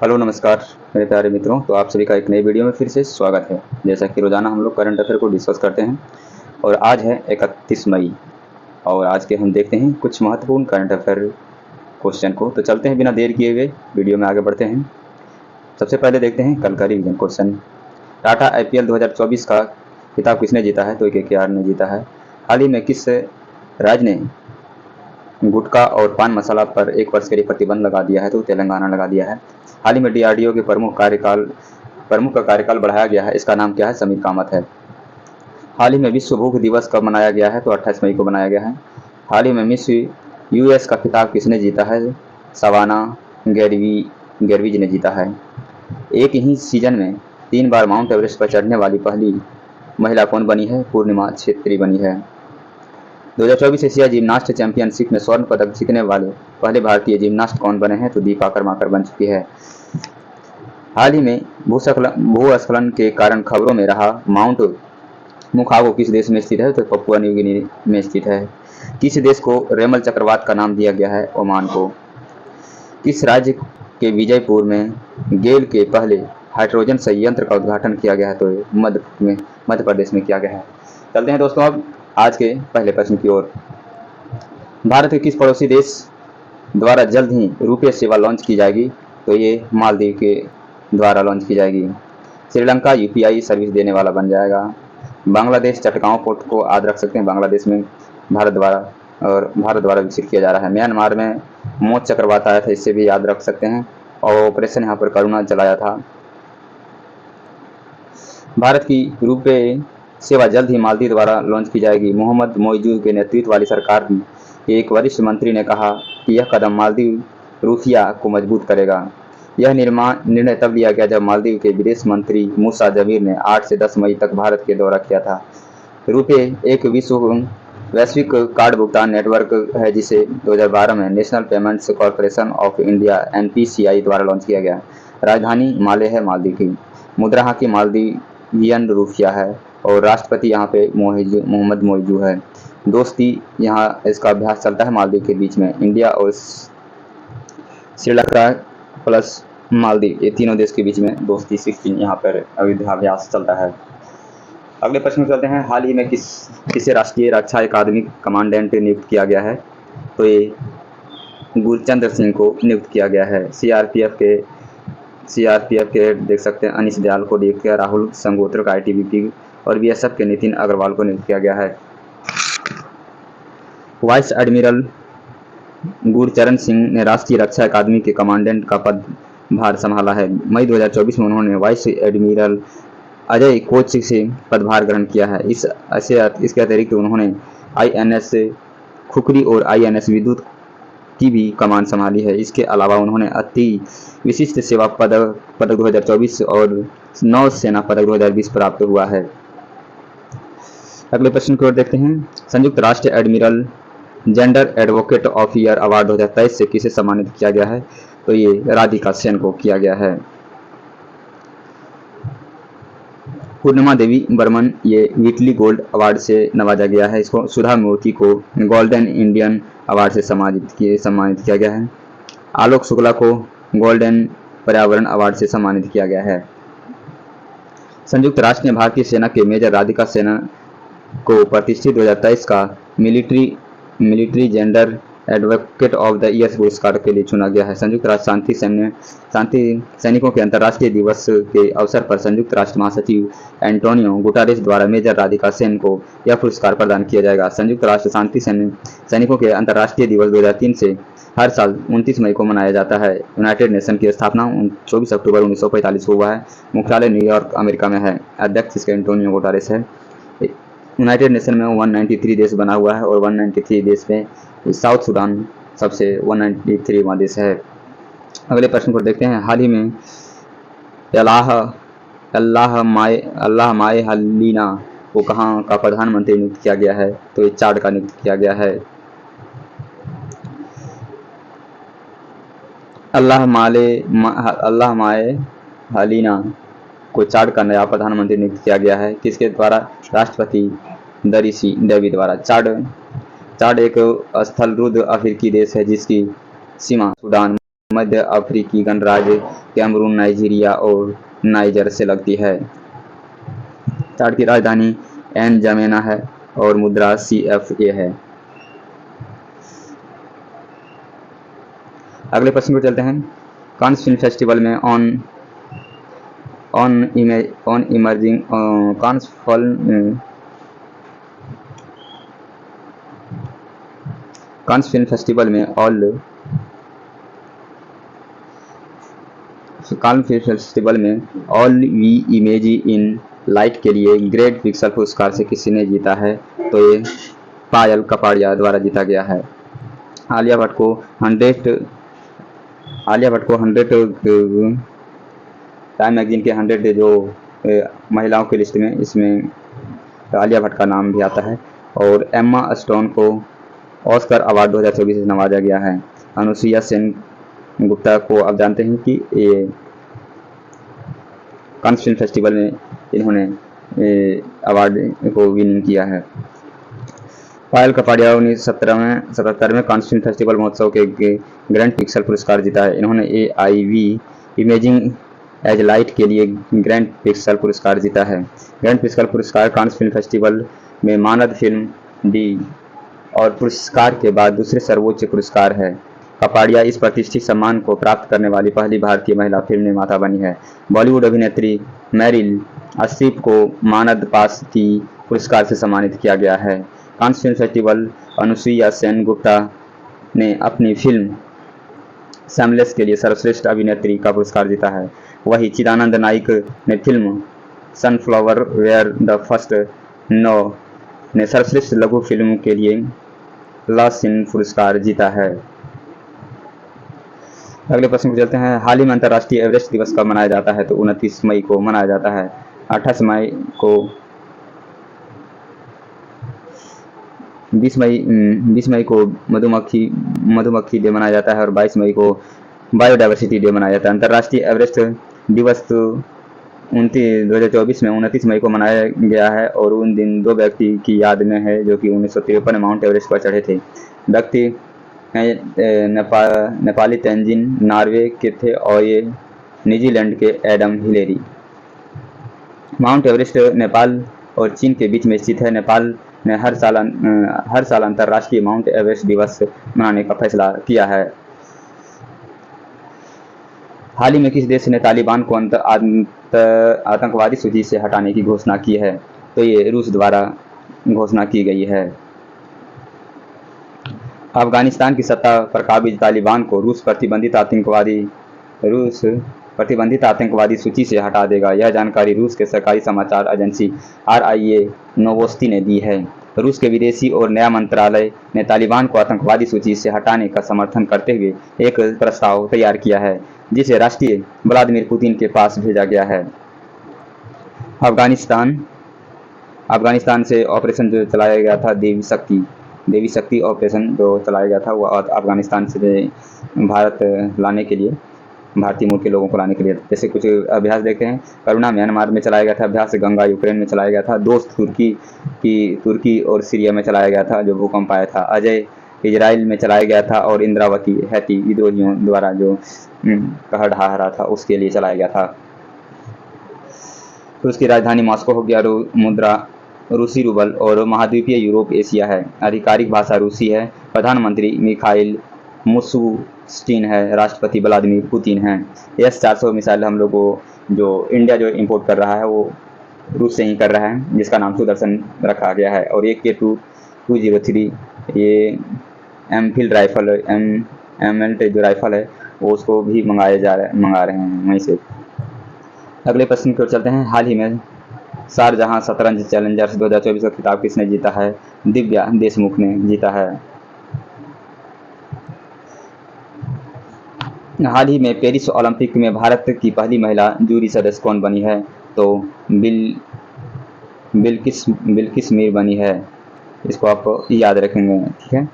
Hello नमस्कार मेरे प्यारे मित्रों। तो आप सभी का एक नई वीडियो में फिर से स्वागत है। जैसा कि रोज़ाना हम लोग करंट अफेयर को डिस्कस करते हैं और आज है 31 मई और आज के हम देखते हैं कुछ महत्वपूर्ण करंट अफेयर क्वेश्चन को। तो चलते हैं बिना देर किए हुए वीडियो में आगे बढ़ते हैं। सबसे पहले देखते हैं कल का रिवीजन क्वेश्चन। टाटा IPL 2024 का खिताब किसने जीता है? तो KKR ने जीता है। हाल ही में किस राज्य ने गुटखा और पान मसाला पर 1 वर्ष के लिए प्रतिबंध लगा दिया है? तो तेलंगाना लगा दिया है। हाल ही में DRDO के प्रमुख का कार्यकाल बढ़ाया गया है, इसका नाम क्या है? समीर कामत है। हाल ही में विश्व भूख दिवस कब मनाया गया है? तो 28 मई को मनाया गया है। हाल ही में मिस US का खिताब किसने जीता है? सवाना गेरविज ने जीता है। एक ही सीजन में 3 बार माउंट एवरेस्ट पर चढ़ने वाली पहली महिला कौन बनी है? पूर्णिमा छेत्री बनी है। 2024 एशिया जिम्नास्ट चैंपियनशिप में स्वर्ण पदक जीतने वाले पहले भारतीय जिम्नास्ट कौन बने हैं? तो दीपा कर्माकर बन चुकी है। हाल ही में भूस्खलन के कारण खबरों में रहा माउंट मुखागो किस देश में स्थित है? तो पपुआ न्यू गिनी में स्थित है। किस देश को रेमल चक्रवात का नाम दिया गया है? ओमान को। किस राज्य के विजयपुर में गेल के पहले हाइड्रोजन संयंत्र का उद्घाटन किया गया है? तो मध्य प्रदेश में किया गया है। चलते हैं दोस्तों अब आज के पहले प्रश्न की ओर। भारत के किस पड़ोसी देश द्वारा जल्द ही रुपे सेवा लॉन्च की जाएगी? तो ये मालदीव के द्वारा लॉन्च की जाएगी। श्रीलंका UPI सर्विस देने वाला बन जाएगा। बांग्लादेश चटगांव पोर्ट को याद रख सकते हैं, बांग्लादेश में भारत द्वारा विकसित किया जा रहा है। म्यांमार में मौत चक्रवात आया था, इससे भी याद रख सकते हैं। और ऑपरेशन यहाँ पर करुणा चलाया था। भारत की रुपे सेवा जल्द ही मालदीव द्वारा लॉन्च की जाएगी। मोहम्मद मोइजू के नेतृत्व वाली सरकार के एक वरिष्ठ मंत्री ने कहा कि यह कदम मालदीव रुपया को मजबूत करेगा। यह निर्णय तब लिया गया जब मालदीव के विदेश मंत्री मूसा जमीर ने 8 से 10 मई तक भारत के दौरा किया था। रुपे एक वैश्विक कार्ड भुगतान नेटवर्क है जिसे 2012 में national payments corporation of India NPCI द्वारा लॉन्च किया गया। राजधानी माले है मालदीव की। मुद्रा यहाँ की मालदीवियन रुपया है और राष्ट्रपति यहाँ पे मोहम्मद मोइजू है। दोस्ती यहाँ इसका अभ्यास चलता है मालदीव के बीच में। इंडिया और श्रीलंका प्लस मालदीव, ये तीनों देश के बीच में दोस्ती 16 यहाँ पर अभ्यास चलता है। अगले प्रश्न में चलते हैं। हाल ही में किसे राष्ट्रीय रक्षा अकादमी कमांडेंट नियुक्त किया गया है? तो ये गुरचंद्र सिंह को नियुक्त किया गया है। CRPF के देख सकते हैं अनिश दयाल को नियुक्त किया। राहुल संगोत्र का ITBP और BSF के नितिन अग्रवाल को नियुक्त किया गया है। वाइस एडमिरल गुरचरण सिंह ने राष्ट्रीय रक्षा अकादमी के कमांडेंट का पदभार संभाला है। मई 2024 में उन्होंने वाइस एडमिरल अजय कोच से पदभार ग्रहण किया है। इसके अतिरिक्त उन्होंने INS खुखरी और INS विद्युत की भी कमान संभाली है। इसके अलावा उन्होंने अति विशिष्ट सेवा पदक 2024 और नौ सेना पदक 2020 प्राप्त हुआ है। अगले प्रश्न की ओर देखते हैं। संयुक्त राष्ट्र admiral gender advocate of year award 2023 से किसे सम्मानित किया गया है? तो ये राधिका सेन को किया गया है। पूर्णिमा देवी बर्मन ये वीकली गोल्ड अवार्ड से नवाजा गया है। इसको सुधा मूर्ति को गोल्डन इंडियन अवार्ड से सम्मानित किया गया है। आलोक शुक्ला को गोल्डन पर्यावरण अवार्ड से सम्मानित किया गया है। संयुक्त राष्ट्र ने भारतीय सेना के मेजर राधिका सेना को प्रतिष्ठित 2023 का military gender advocate of the year पुरस्कार के लिए चुना गया है। संयुक्त राष्ट्र शांति सैनिकों के अंतर्राष्ट्रीय दिवस के अवसर पर संयुक्त राष्ट्र महासचिव एंटोनियो गुटारेस द्वारा मेजर राधिका सेन को यह पुरस्कार प्रदान किया जाएगा। संयुक्त राष्ट्र शांति सैनिकों के अंतर्राष्ट्रीय दिवस 2003 से हर साल 29 मई को मनाया जाता है। यूनाइटेड नेशन की स्थापना 24 अक्टूबर 1945 को हुआ है। मुख्यालय न्यूयॉर्क अमेरिका में है। अध्यक्ष इसका एंटोनियो गुटारेस है। यूनाइटेड नेशन में 193 देश बना हुआ है और 193 देश में साउथ सूडान सबसे 193वां देश है। अगले प्रश्न को देखते हैं। हाल ही में अल्लाह माए हलीना को कहाँ का प्रधानमंत्री नियुक्त किया गया है? तो ये चाड का नियुक्त किया गया है। अल्लाह माए हलीना को चाड का नया प्रधानमंत्री नियुक्त किया गया है। किसके द्वारा? राष्ट्रपति दरिसी डेवी द्वारा। चाड एक स्थलरुद्ध अफ्रीकी देश है जिसकी सीमा सूडान मध्य अफ्रीकी गणराज्य कैमरून, नाइजीरिया और नाइजर से लगती है। चाड की राजधानी एनजामेना है और मुद्रा CFA है। अगले प्रश्न को चलते हैं। कांस फिल्म फेस्टिवल में on emerging Cannes film festival में all we image in light के लिए ग्रेट पिक्सल पुरस्कार से किसी ने जीता है? तो ये पायल कपाड़िया द्वारा जीता गया है। आलिया भट्ट को 100 टाइम मैगजीन के 100 जो महिलाओं की लिस्ट में, इसमें आलिया भट्ट का नाम भी आता है। और एम्मा स्टोन को ऑस्कर अवार्ड 2024 से नवाजा गया है। अनुसुईया सेन गुप्ता को आप जानते हैं कि ये कांस फिल्म फेस्टिवल में इन्होंने अवार्ड को विनिंग किया है। पायल कपाड़िया 1977 में कांस फिल्म फेस्टिवल महोत्सव के ग्रैंड पिक्सल पुरस्कार जीता है। इन्होंने AIV इमेजिंग एज लाइट के लिए ग्रैंड पिक्सल पुरस्कार जीता है। ग्रैंड पिक्सल पुरस्कार कांस फिल्म फेस्टिवल में मानद फिल्म डी और पुरस्कार के बाद दूसरे सर्वोच्च पुरस्कार है। कपाड़िया इस प्रतिष्ठित सम्मान को प्राप्त करने वाली पहली भारतीय महिला फिल्म निर्माता बनी है। बॉलीवुड अभिनेत्री मैरिल स्ट्रीप को मानद पास की पुरस्कार से सम्मानित किया गया है। कांस फिल्म फेस्टिवल अनुसुईया सेन गुप्ता ने अपनी फिल्म सैमलेस के लिए सर्वश्रेष्ठ अभिनेत्री का पुरस्कार जीता है। वहीं चिदानंद नाइक ने film Sunflower where the first नो ने सर्वश्रेष्ठ लघु फिल्म के लिए लासिन पुरस्कार जीता है। अगले प्रश्न को चलते हैं। हाल ही में अंतर्राष्ट्रीय एवरेस्ट दिवस कब मनाया जाता है? तो 29 मई को मनाया जाता है। 28 मई को 20 मई को मधुमक्खी डे मनाया जाता है और 22 मई को बायोडाइवर्सिटी डे मनाया जाता है। अंतर्राष्ट्रीय एवरेस्ट दिवस 2024 में 29 मई को मनाया गया है और उन दिन 2 व्यक्ति की याद में है जो कि 1953 में माउंट एवरेस्ट पर चढ़े थे। व्यक्ति नेपाली तेंजिन नॉर्वे के थे और ये न्यूजीलैंड के Adam Hillary. Mount Everest Nepal और चीन के बीच में स्थित है। नेपाल ने हर साल अंतर्राष्ट्रीय माउंट एवरेस्ट दिवस मनाने का फैसला किया है। हाल ही में किस देश ने तालिबान को आतंकवादी सूची से हटाने की घोषणा की है? तो ये रूस द्वारा घोषणा की गई है। अफगानिस्तान की सत्ता पर काबिज तालिबान को रूस प्रतिबंधित आतंकवादी सूची से हटा देगा। यह जानकारी रूस के सरकारी समाचार एजेंसी RIA नोवोस्ती ने दी है। रूस के विदेशी और न्याय मंत्रालय ने तालिबान को आतंकवादी सूची से हटाने का समर्थन करते हुए एक प्रस्ताव तैयार किया है, जिसे राष्ट्रीय व्लादिमीर पुतिन के पास भेजा गया है। अफगानिस्तान से ऑपरेशन जो चलाया गया था देवी शक्ति ऑपरेशन जो चलाया गया था, वो अफगानिस्तान से भारत लाने के लिए, भारतीय मूल के लोगों को लाने के लिए। जैसे कुछ अभ्यास देखते हैं। करुणा म्यांमार में चलाया गया था अभ्यास, गंगा यूक्रेन में चलाया गया था, दोस्त तुर्की और सीरिया में चलाया गया था जो भूकंप आया था, अजय इजराइल में चलाया गया था और इंद्रावती हैती विद्रोहियों द्वारा जो कहर ढहा रहा था उसके लिए चलाया गया था। रूस की राजधानी मॉस्को हो गया। मुद्रा रूसी रूबल और महाद्वीपीय यूरोप एशिया है। आधिकारिक भाषा रूसी है। प्रधानमंत्री मिखाइल मुशुस्टिन है। राष्ट्रपति व्लादिमीर पुतिन हैं। S-400 मिसाइल हम लोग को जो इंडिया जो इंपोर्ट कर रहा है वो रूस से ही कर रहा है, जिसका नाम सुदर्शन रखा गया है। और एक K2-203 ये एमफिल्ड राइफल एमएल्ट जो राइफल है वो उसको भी मंगा रहे हैं वहीं से। अगले प्रश्न की ओर चलते हैं। हाल ही में शारजहां शतरंज चैलेंजर्स 2024 का खिताब किसने जीता है? दिव्या देशमुख ने जीता है। हाल ही में पेरिस ओलंपिक में भारत की पहली महिला जूरी सदस्य कौन बनी है? तो बिल्किस मीर बनी है। इसको आप याद रखेंगे, ठीक है।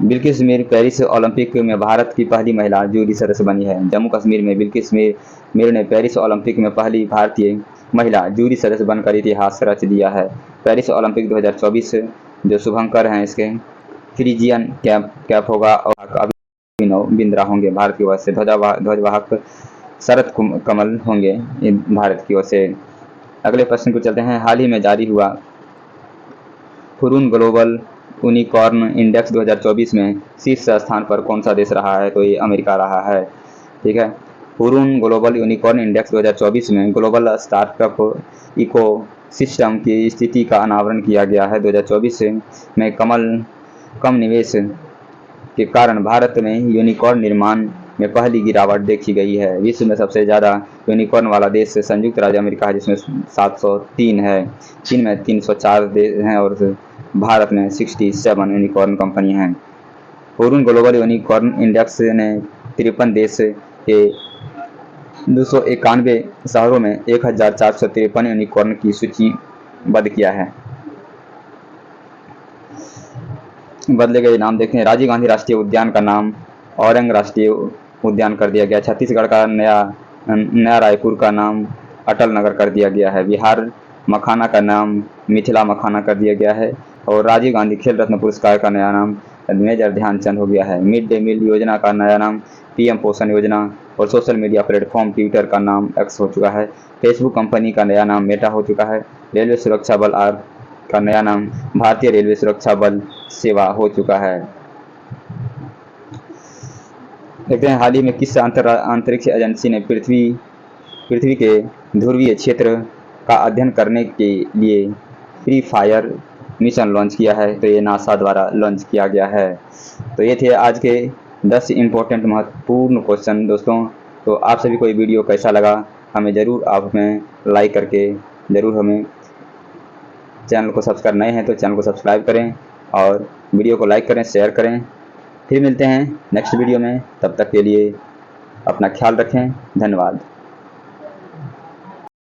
बिल्किस मीर पेरिस ओलंपिक में भारत की पहली महिला जूरी सदस्य बनी है। जम्मू कश्मीर में बिल्किस मीर ने पेरिस ओलंपिक में पहली भारतीय महिला जूरी सदस्य बनकर इतिहास रच दिया है। पेरिस ओलंपिक 2024 जो शुभंकर हैं इसके फ्रीजियन कैप होगा और अभिनव अभिनव बिंद्रा होंगे भारत की ओर से। ध्वजवाहक शरद कमल होंगे भारत की ओर से। अगले प्रश्न को चलते हैं। हाल ही में जारी हुआ हुरून ग्लोबल यूनिकॉर्न इंडेक्स 2024 में शीर्ष स्थान पर कौन सा देश रहा है? तो ये अमेरिका रहा है। ठीक है, हुरून ग्लोबल यूनिकॉर्न इंडेक्स 2024 में ग्लोबल स्टार्टअप इकोसिस्टम की स्थिति का अनावरण किया गया है। 2024 में कम निवेश के कारण भारत में यूनिकॉर्न निर्माण में पहली गिरावट देखी गई है। विश्व में सबसे ज़्यादा यूनिकॉर्न वाला देश संयुक्त राज्य अमेरिका है, जिसमें 703 है। चीन में 304 देश हैं और भारत में 67 यूनिकॉर्न कंपनी हैं। हुरून ग्लोबल यूनिकॉर्न इंडेक्स ने 53 देश के 291 शहरों में 1453 यूनिकॉर्न की सूचीबद्ध किया है। बदले गए नाम देखें। राजीव गांधी राष्ट्रीय उद्यान का नाम औरंग राष्ट्रीय उद्यान कर दिया गया। छत्तीसगढ़ का नया रायपुर का नाम अटल नगर कर दिया गया है। बिहार मखाना का नाम मिथिला मखाना कर दिया गया है। और राजीव गांधी खेल रत्न पुरस्कार का नया नाम मेजर ध्यानचंद हो गया है। मिड डे मील योजना का नया नाम पीएम पोषण योजना। और सोशल मीडिया प्लेटफॉर्म ट्विटर का नाम एक्स हो चुका है। फेसबुक कंपनी का नया नाम मेटा हो चुका है। रेलवे सुरक्षा बल आर का नया नाम भारतीय रेलवे सुरक्षा बल सेवा हो चुका है। देखते हैं, हाल ही में किस अंतरिक्ष एजेंसी ने पृथ्वी के ध्रुवीय क्षेत्र का अध्ययन करने के लिए फ्री फायर मिशन लॉन्च किया है? तो ये नासा द्वारा लॉन्च किया गया है। तो ये थे आज के 10 इम्पोर्टेंट महत्वपूर्ण क्वेश्चन दोस्तों। तो आप सभी को ये वीडियो कैसा लगा हमें ज़रूर आप हमें लाइक करके ज़रूर हमें चैनल को सब्सक्राइब नए हैं तो चैनल को सब्सक्राइब करें और वीडियो को लाइक करें, शेयर करें। फिर मिलते हैं नेक्स्ट वीडियो में, तब तक के लिए अपना ख्याल रखें। धन्यवाद।